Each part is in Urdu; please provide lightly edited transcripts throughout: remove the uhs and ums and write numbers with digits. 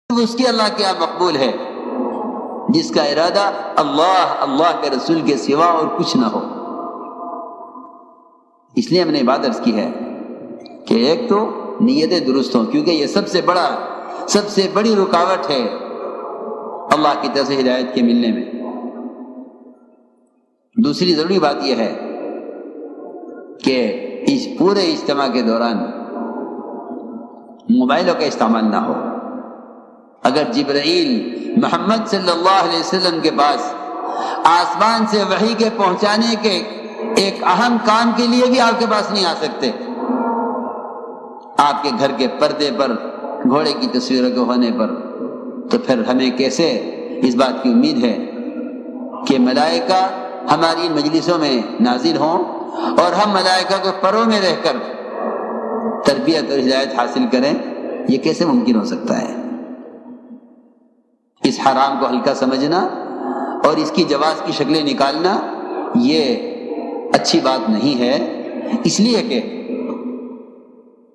اس کے اللہ کیا مقبول ہے جس کا ارادہ اللہ کے رسول کے سوا اور کچھ نہ ہو۔ اس لیے ہم نے بات عرض کی ہے کہ ایک تو نیتیں درست ہوں، کیونکہ یہ سب سے بڑی رکاوٹ ہے اللہ کی طرف سے ہدایت کے ملنے میں۔ دوسری ضروری بات یہ ہے کہ اس پورے اجتماع کے دوران موبائلوں کا استعمال نہ ہو۔ اگر جبرائیل محمد صلی اللہ علیہ وسلم کے پاس آسمان سے وحی کے پہنچانے کے ایک اہم کام کے لیے بھی آپ کے پاس نہیں آ سکتے، آپ کے گھر کے پردے پر گھوڑے کی تصویروں کے ہونے پر، تو پھر ہمیں کیسے اس بات کی امید ہے کہ ملائکہ ہماری مجلسوں میں نازل ہوں اور ہم ملائکہ کو پروں میں رہ کر تربیت اور ہدایت حاصل کریں؟ یہ کیسے ممکن ہو سکتا ہے؟ اس حرام کو ہلکا سمجھنا اور اس کی جواز کی شکلیں نکالنا یہ اچھی بات نہیں ہے، اس لیے کہ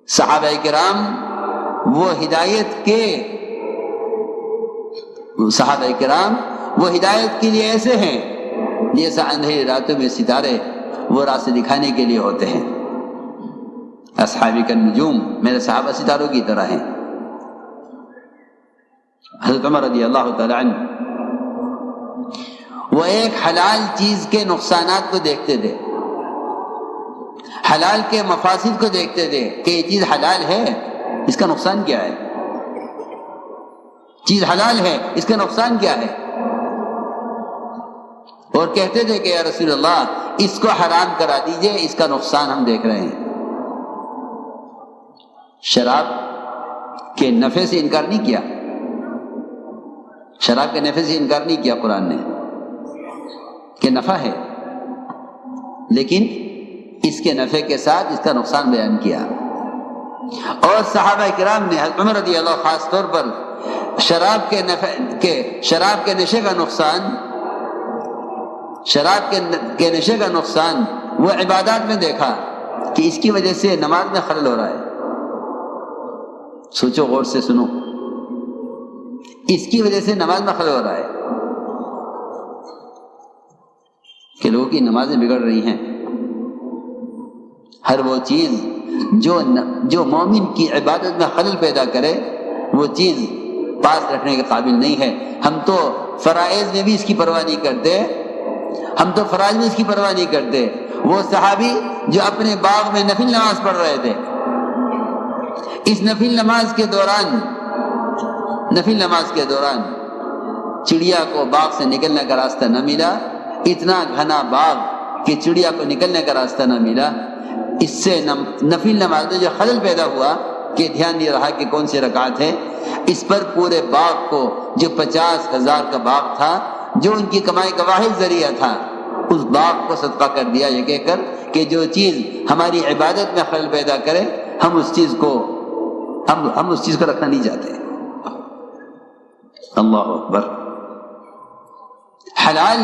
صحابہ کرام وہ ہدایت کے لیے ایسے ہیں جیسا اندھیری راتوں میں ستارے وہ راستے دکھانے کے لیے ہوتے ہیں۔ اصحابی کا نجوم، میرے صحابہ ستاروں کی طرح ہیں۔ حضرت عمر رضی اللہ تعالی عنہ وہ ایک حلال چیز کے نقصانات کو دیکھتے تھے، حلال کے مفاسد کو دیکھتے تھے کہ یہ چیز حلال ہے، اس کا نقصان کیا ہے؟ چیز حلال ہے، اس کا نقصان کیا ہے؟ اور کہتے تھے کہ یا رسول اللہ اس کو حرام کرا دیجئے، اس کا نقصان ہم دیکھ رہے ہیں۔ شراب کے نفع سے انکار نہیں کیا، شراب کے نفع سے انکار نہیں کیا قرآن نے کہ نفع ہے، لیکن اس کے نفع کے ساتھ اس کا نقصان بیان کیا۔ اور صحابہ کرام نے، حضرت عمر رضی اللہ خاص طور پر شراب کے نشے کا نقصان وہ عبادات میں دیکھا کہ اس کی وجہ سے نماز میں خلل ہو رہا ہے۔ سوچو، غور سے سنو، اس کی وجہ سے نماز میں خلل ہو رہا ہے کہ لوگوں کی نمازیں بگڑ رہی ہیں۔ ہر وہ چیز جو مومن کی عبادت میں خلل پیدا کرے وہ چیز پاس رکھنے کے قابل نہیں ہے۔ ہم تو فرائض میں بھی اس کی پرواہ نہیں کرتے، وہ صحابی جو اپنے باغ میں نفل نماز پڑھ رہے تھے، اس نفل نماز کے دوران چڑیا کو باغ سے نکلنے کا راستہ نہ ملا، اتنا گھنا باغ کہ چڑیا کو نکلنے کا راستہ نہ ملا۔ اس سے نفل نماز میں جو خلل پیدا ہوا کہ دھیان نہیں رہا کہ کون سی رکعت ہے، اس پر پورے باغ کو، جو 50,000 کا باغ تھا، جو ان کی کمائی کا واحد ذریعہ تھا، اس باغ کو صدقہ کر دیا، یہ کہہ کر کہ جو چیز ہماری عبادت میں خلل پیدا کرے ہم اس چیز کو رکھنا نہیں چاہتے۔ اللہ اکبر۔ حلال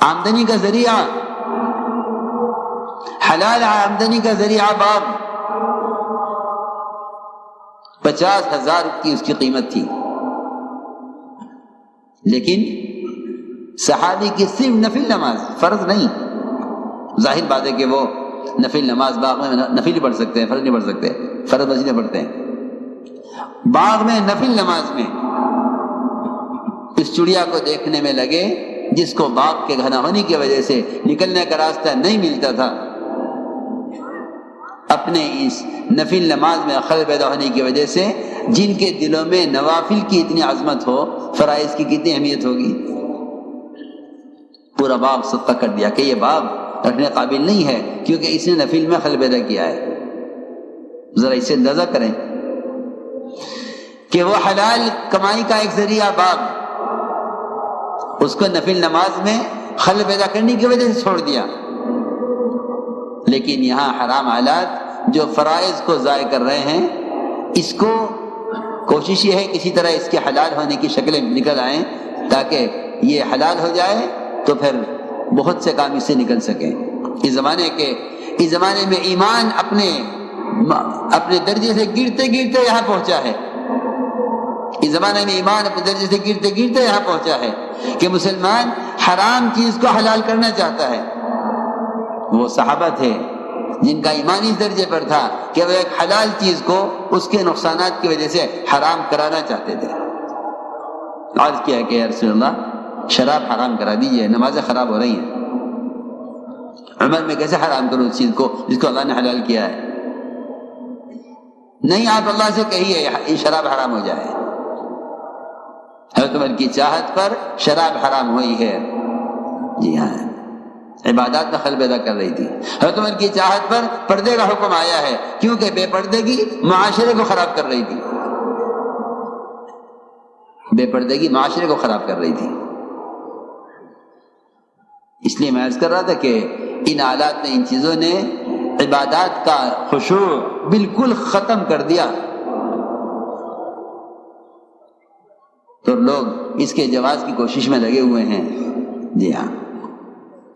آمدنی کا ذریعہ باغ 50,000 کی اس کی قیمت تھی، لیکن صحابی کی صرف نفل نماز، فرض نہیں، ظاہر بات ہے کہ وہ نفل نماز باغ میں نفل ہی پڑھ سکتے ہیں، فرض نہیں پڑھ سکتے، فرض مسجد میں پڑھتے ہیں۔ باغ میں نفل نماز میں اس چڑیا کو دیکھنے میں لگے جس کو باغ کے گھنا ہونے کی وجہ سے نکلنے کا راستہ نہیں ملتا تھا، اپنے اس نفل نماز میں خلل پیدا ہونے کی وجہ سے جن کے دلوں میں نوافل کی اتنی عظمت ہو، فرائض کی کتنی اہمیت ہوگی، پورا باغ صدقہ کر دیا کہ یہ باغ رکھنے قابل نہیں ہے کیونکہ اس نے نفل میں خلل پیدا کیا ہے۔ ذرا اسے اندازہ کریں کہ وہ حلال کمائی کا ایک ذریعہ باغ، اس کو نفل نماز میں خلل پیدا کرنے کی وجہ سے چھوڑ دیا، لیکن یہاں حرام آلات جو فرائض کو ضائع کر رہے ہیں، اس کو کوشش یہ ہے کسی طرح اس کے حلال ہونے کی شکلیں نکل آئیں تاکہ یہ حلال ہو جائے تو پھر بہت سے کام اس سے نکل سکیں۔ اس زمانے میں ایمان اپنے درجے سے گرتے گرتے یہاں پہنچا ہے اس زمانے میں ایمان اپنے درجے سے گرتے گرتے یہاں پہنچا ہے کہ مسلمان حرام چیز کو حلال کرنا چاہتا ہے۔ وہ صحابہ تھے جن کا ایمان اس درجے پر تھا کہ وہ ایک حلال چیز کو اس کے نقصانات کی وجہ سے حرام کرانا چاہتے تھے۔ عرض کیا کہ یا رسول اللہ شراب حرام کرا دیجئے، نمازیں خراب ہو رہی ہیں، عمر میں کیسے حرام کروں اس چیز کو جس کو اللہ نے حلال کیا ہے؟ نہیں، آپ اللہ سے کہیے یہ شراب حرام ہو جائے۔ حضرت عمر کی چاہت پر شراب حرام ہوئی ہے، جی ہاں، عبادات میں خلل پیدا کر رہی تھی۔ حضرت عمر کی چاہت پر پردے کا حکم آیا ہے کیونکہ بے پردگی معاشرے کو خراب کر رہی تھی، بے پردگی معاشرے کو خراب کر رہی تھی۔ اس لیے میں عرض کر رہا تھا کہ ان حالات نے، ان چیزوں نے عبادات کا خشوع بالکل ختم کر دیا، تو لوگ اس کے جواز کی کوشش میں لگے ہوئے ہیں، جی ہاں،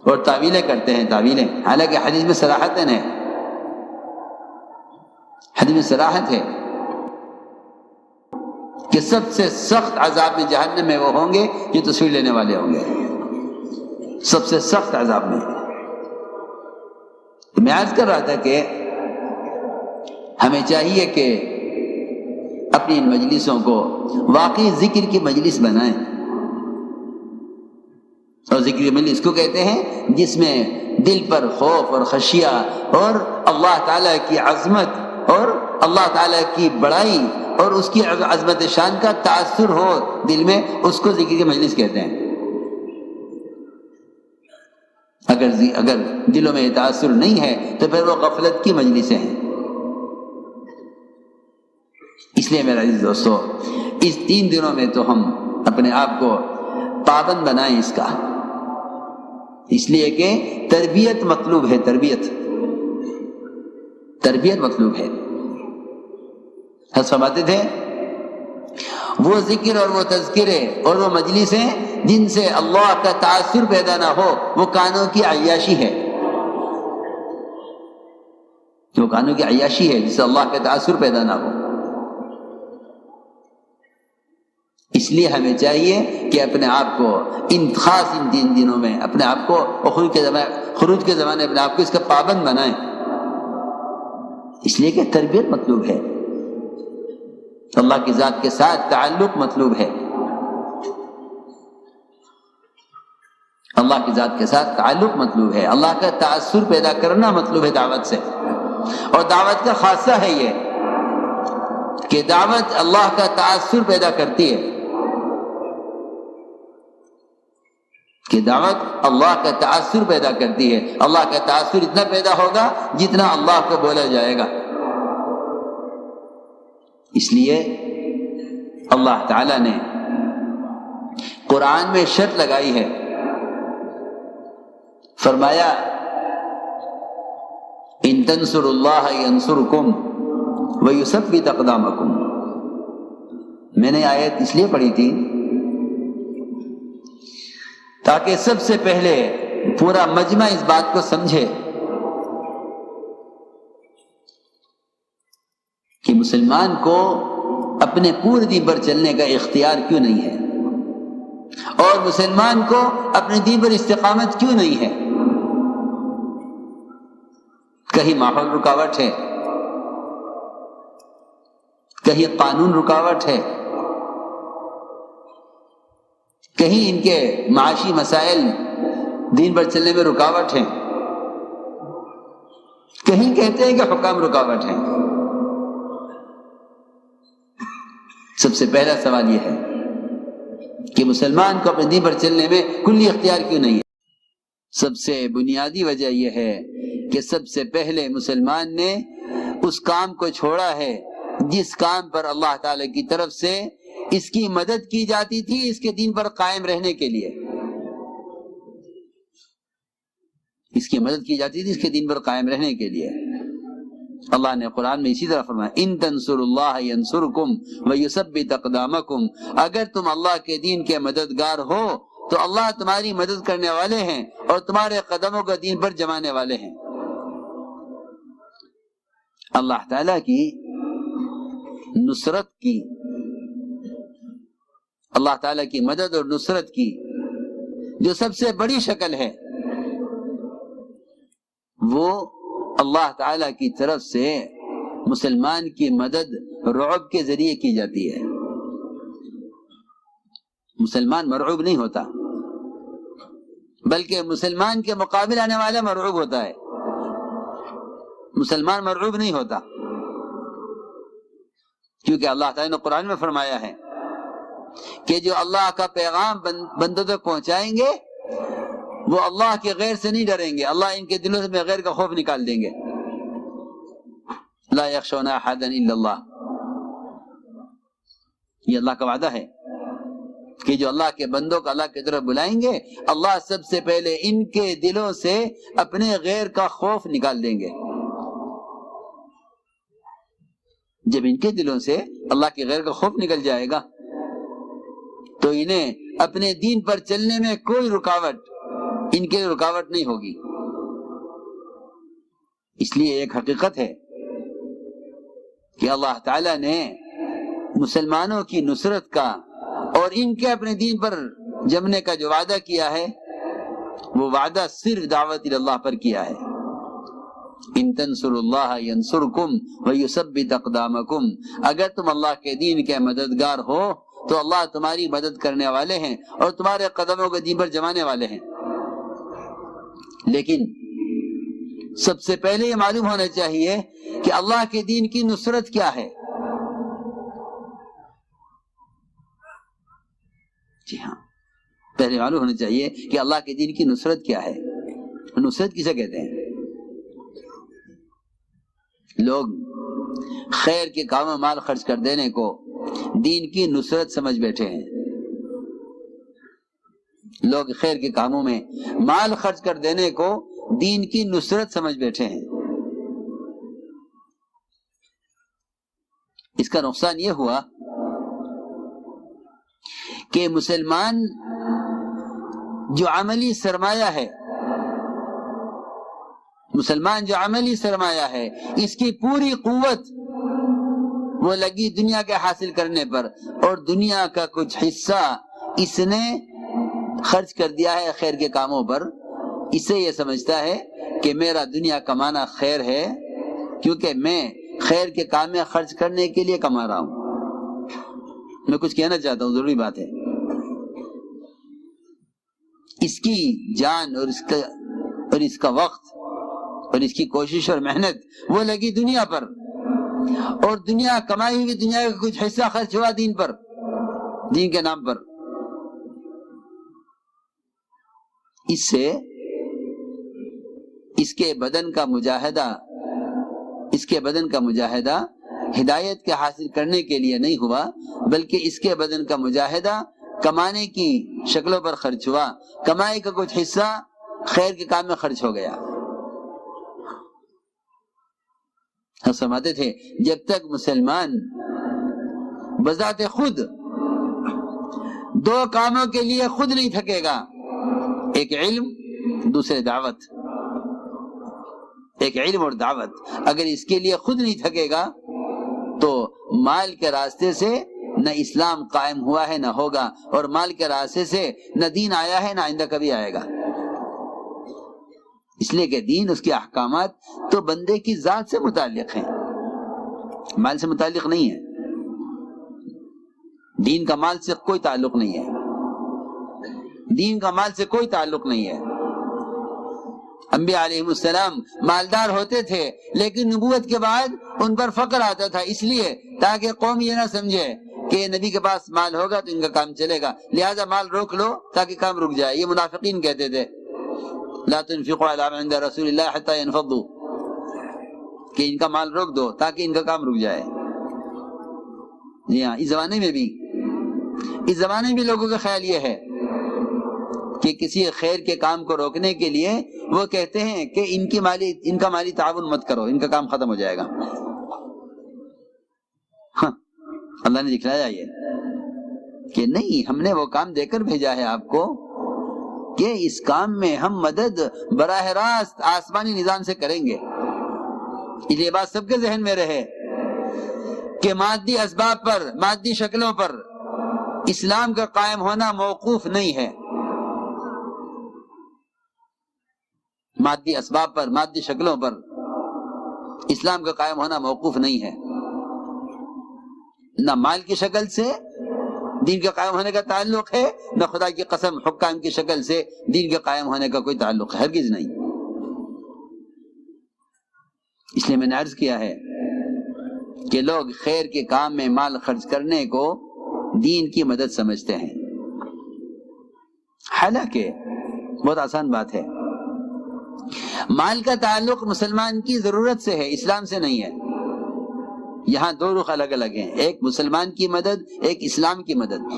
اور تعویلیں کرتے ہیں، تعویلیں، حالانکہ حدیث میں صراحت ہے، حدیث میں صراحت ہے کہ سب سے سخت عذاب میں جہنم میں وہ ہوں گے جو تصویر لینے والے ہوں گے، سب سے سخت عذاب میں۔ میں عرض کر رہا تھا کہ ہمیں چاہیے کہ اپنی ان مجلسوں کو واقعی ذکر کی مجلس بنائیں، اور ذکر کی مجلس کو کہتے ہیں جس میں دل پر خوف اور خشیہ اور اللہ تعالیٰ کی عظمت اور اللہ تعالیٰ کی بڑائی اور اس کی عظمت شان کا تأثر ہو دل میں، اس کو ذکر کی مجلس کہتے ہیں۔ اگر دلوں میں یہ تأثر نہیں ہے تو پھر وہ غفلت کی مجلسیں ہیں۔ اس لیے میرا عزیز دوستو، اس 3 دنوں میں تو ہم اپنے آپ کو پابند بنائیں اس کا، اس لیے کہ تربیت مطلوب ہے، تربیت مطلوب ہے۔ حضرت فرماتے تھے وہ ذکر اور وہ تذکرے اور وہ مجلسیں جن سے اللہ کا تأثر پیدا نہ ہو وہ کانوں کی عیاشی ہے، وہ کانوں کی عیاشی ہے جس سے اللہ کا تأثر پیدا نہ ہو۔ اس لیے ہمیں چاہیے کہ اپنے آپ کو ان خاص ان 3 دنوں میں اپنے آپ کو خروج کے زمانے اپنے آپ کو اس کا پابند بنائیں، اس لیے کہ تربیت مطلوب ہے، اللہ کی ذات کے ساتھ تعلق مطلوب ہے، اللہ کی ذات کے ساتھ تعلق مطلوب ہے، اللہ کا تأثر پیدا کرنا مطلوب ہے دعوت سے۔ اور دعوت کا خاصہ ہے یہ کہ دعوت اللہ کا تأثر پیدا کرتی ہے، کہ دعوت اللہ کا تأثر پیدا کرتی ہے۔ اللہ کا تأثر اتنا پیدا ہوگا جتنا اللہ کو بولا جائے گا۔ اس لیے اللہ تعالی نے قرآن میں شرط لگائی ہے، فرمایا ان تنصروا اللہ ینصرکم ویثبت اقدامکم۔ میں نے آیت اس لیے پڑھی تھی تاکہ سب سے پہلے پورا مجمع اس بات کو سمجھے کہ مسلمان کو اپنے پورے دین پر چلنے کا اختیار کیوں نہیں ہے، اور مسلمان کو اپنے دین پر استقامت کیوں نہیں ہے۔ کہیں ماحول رکاوٹ ہے، کہیں قانون رکاوٹ ہے، کہیں ان کے معاشی مسائل دین پر چلنے میں رکاوٹ ہیں، کہیں کہتے ہیں کہ حکام رکاوٹ ہیں۔ سب سے پہلا سوال یہ ہے کہ مسلمان کو اپنے دین پر چلنے میں کلی اختیار کیوں نہیں ہے؟ سب سے بنیادی وجہ یہ ہے کہ سب سے پہلے مسلمان نے اس کام کو چھوڑا ہے جس کام پر اللہ تعالی کی طرف سے اس کی مدد کی جاتی تھی اس کے دین پر قائم رہنے کے لیے، اس کی مدد کی جاتی تھی اس کے دین پر قائم رہنے کے لیے۔ اللہ نے قرآن میں اسی طرح فرمایا ان تنصروا اللہ ینصرکم ویثبت اقدامکم، اگر تم اللہ کے دین کے مددگار ہو تو اللہ تمہاری مدد کرنے والے ہیں اور تمہارے قدموں کا دین پر جمانے والے ہیں۔ اللہ تعالیٰ کی نصرت کی اللہ تعالیٰ کی مدد اور نصرت کی جو سب سے بڑی شکل ہے وہ اللہ تعالیٰ کی طرف سے مسلمان کی مدد رعب کے ذریعے کی جاتی ہے. مسلمان مرعوب نہیں ہوتا بلکہ مسلمان کے مقابل آنے والا مرعوب ہوتا ہے. مسلمان مرعوب نہیں ہوتا کیونکہ اللہ تعالیٰ نے قرآن میں فرمایا ہے کہ جو اللہ کا پیغام بندوں تک پہنچائیں گے وہ اللہ کے غیر سے نہیں ڈریں گے, اللہ ان کے دلوں میں غیر کا خوف نکال دیں گے. لا یخشون احدا الا اللہ, یہ اللہ کا وعدہ ہے کہ جو اللہ کے بندوں کو اللہ کی طرف بلائیں گے اللہ سب سے پہلے ان کے دلوں سے اپنے غیر کا خوف نکال دیں گے. جب ان کے دلوں سے اللہ کے غیر کا خوف نکل جائے گا تو انہیں اپنے دین پر چلنے میں کوئی رکاوٹ ان کے رکاوٹ نہیں ہوگی. اس لیے ایک حقیقت ہے کہ اللہ تعالیٰ نے مسلمانوں کی نصرت کا اور ان کے اپنے دین پر جمنے کا جو وعدہ کیا ہے وہ وعدہ صرف دعوت اللہ پر کیا ہے. ان تنصروا اللہ ینصرکم ویثبت اقدامکم, اگر تم اللہ کے دین کے مددگار ہو تو اللہ تمہاری مدد کرنے والے ہیں اور تمہارے قدموں کو دین پر جمانے والے ہیں. لیکن سب سے پہلے یہ معلوم ہونا چاہیے کہ اللہ کے دین کی نصرت کیا ہے. جی ہاں, پہلے معلوم ہونا چاہیے کہ اللہ کے دین کی نصرت کیا ہے. نصرت کسے کہتے ہیں؟ لوگ خیر کے کاموں میں مال خرچ کر دینے کو دین کی نصرت سمجھ بیٹھے ہیں. لوگ خیر کے کاموں میں مال خرچ کر دینے کو دین کی نصرت سمجھ بیٹھے ہیں. اس کا نقصان یہ ہوا کہ مسلمان جو عملی سرمایہ ہے اس کی پوری قوت وہ لگی دنیا کے حاصل کرنے پر اور دنیا کا کچھ حصہ اس نے خرچ کر دیا ہے خیر کے کاموں پر. اسے یہ سمجھتا ہے کہ میرا دنیا کمانا خیر ہے کیونکہ میں خیر کے کام میں خرچ کرنے کے لیے کما رہا ہوں. میں کچھ کہنا چاہتا ہوں, ضروری بات ہے. اس کی جان اور اس کا وقت اور اس کی کوشش اور محنت وہ لگی دنیا پر, اور دنیا کمائی ہوئی دنیا کا کچھ حصہ خرچ ہوا دین پر, دین کے نام پر. اس سے اس کے بدن کا مجاہدہ ہدایت کے حاصل کرنے کے لیے نہیں ہوا بلکہ اس کے بدن کا مجاہدہ کمانے کی شکلوں پر خرچ ہوا. کمائی کا کچھ حصہ خیر کے کام میں خرچ ہو گیا. ہم سمجھتے تھے جب تک مسلمان بذات خود دو کاموں کے لیے خود نہیں تھکے گا, ایک علم دوسرے دعوت, ایک علم اور دعوت, اگر اس کے لیے خود نہیں تھکے گا تو مال کے راستے سے نہ اسلام قائم ہوا ہے نہ ہوگا, اور مال کے راستے سے نہ دین آیا ہے نہ آئندہ کبھی آئے گا. اس لیے کہ دین اس کے احکامات تو بندے کی ذات سے متعلق ہیں, مال سے متعلق نہیں ہے. دین کا مال سے کوئی تعلق نہیں ہے, دین کا مال سے کوئی تعلق نہیں ہے. انبیاء علیہ السلام مالدار ہوتے تھے لیکن نبوت کے بعد ان پر فقر آتا تھا, اس لیے تاکہ قوم یہ نہ سمجھے کہ نبی کے پاس مال ہوگا تو ان کا کام چلے گا, لہذا مال روک لو تاکہ کام رک جائے. یہ منافقین کہتے تھے لا تنفقوا على من عند رسول اللہ حتى ينفضوا, کہ ان کا مال روک دو تاکہ ان کا کام رک جائے. جی ہاں, اس زمانے میں بھی لوگوں کا خیال یہ ہے کہ کسی خیر کے کام کو روکنے کے لیے وہ کہتے ہیں کہ ان کا مالی تعاون مت کرو, ان کا کام ختم ہو جائے گا. ہاں, اللہ نے دکھلایا یہ کہ نہیں, ہم نے وہ کام دے کر بھیجا ہے آپ کو کہ اس کام میں ہم مدد براہ راست آسمانی نظام سے کریں گے. یہ بات سب کے ذہن میں رہے کہ مادی اسباب پر, مادی شکلوں پر اسلام کا قائم ہونا موقوف نہیں ہے مادی اسباب پر، مادی شکلوں پر. اسلام کا قائم ہونا موقوف نہیں ہے، نہ مال کی شکل سے دین کے قائم ہونے کا تعلق ہے، نہ خدا کی قسم حکام کی شکل سے دین کے قائم ہونے کا کوئی تعلق ہے، ہرگز نہیں. اس لیے میں نے عرض کیا ہے کہ لوگ خیر کے کام میں مال خرچ کرنے کو دین کی مدد سمجھتے ہیں، حالانکہ بہت آسان بات ہے. مال کا تعلق مسلمان کی ضرورت سے ہے، اسلام سے نہیں ہے. یہاں دو رخ الگ الگ ہیں، ایک مسلمان کی مدد، ایک اسلام کی مدد.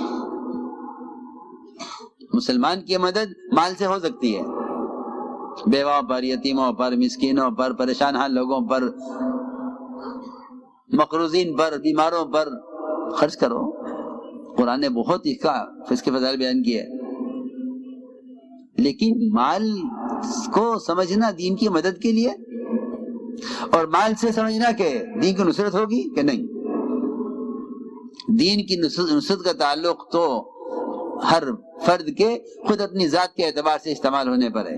مسلمان کی مدد مال سے ہو سکتی ہے، بیواؤں پر، یتیموں پر، مسکینوں پر، پریشان حال لوگوں پر، مقروضین پر، بیماروں پر خرچ کرو. قرآن نے بہت ہی اس کے فضائل بیان کیے. لیکن مال کو سمجھنا دین کی مدد کے لیے، اور مال سے سمجھنا کہ دین کی نصرت ہوگی کہ نہیں. دین کی نصرت کا تعلق تو ہر فرد کے خود اپنی ذات کے اعتبار سے استعمال ہونے پر ہے.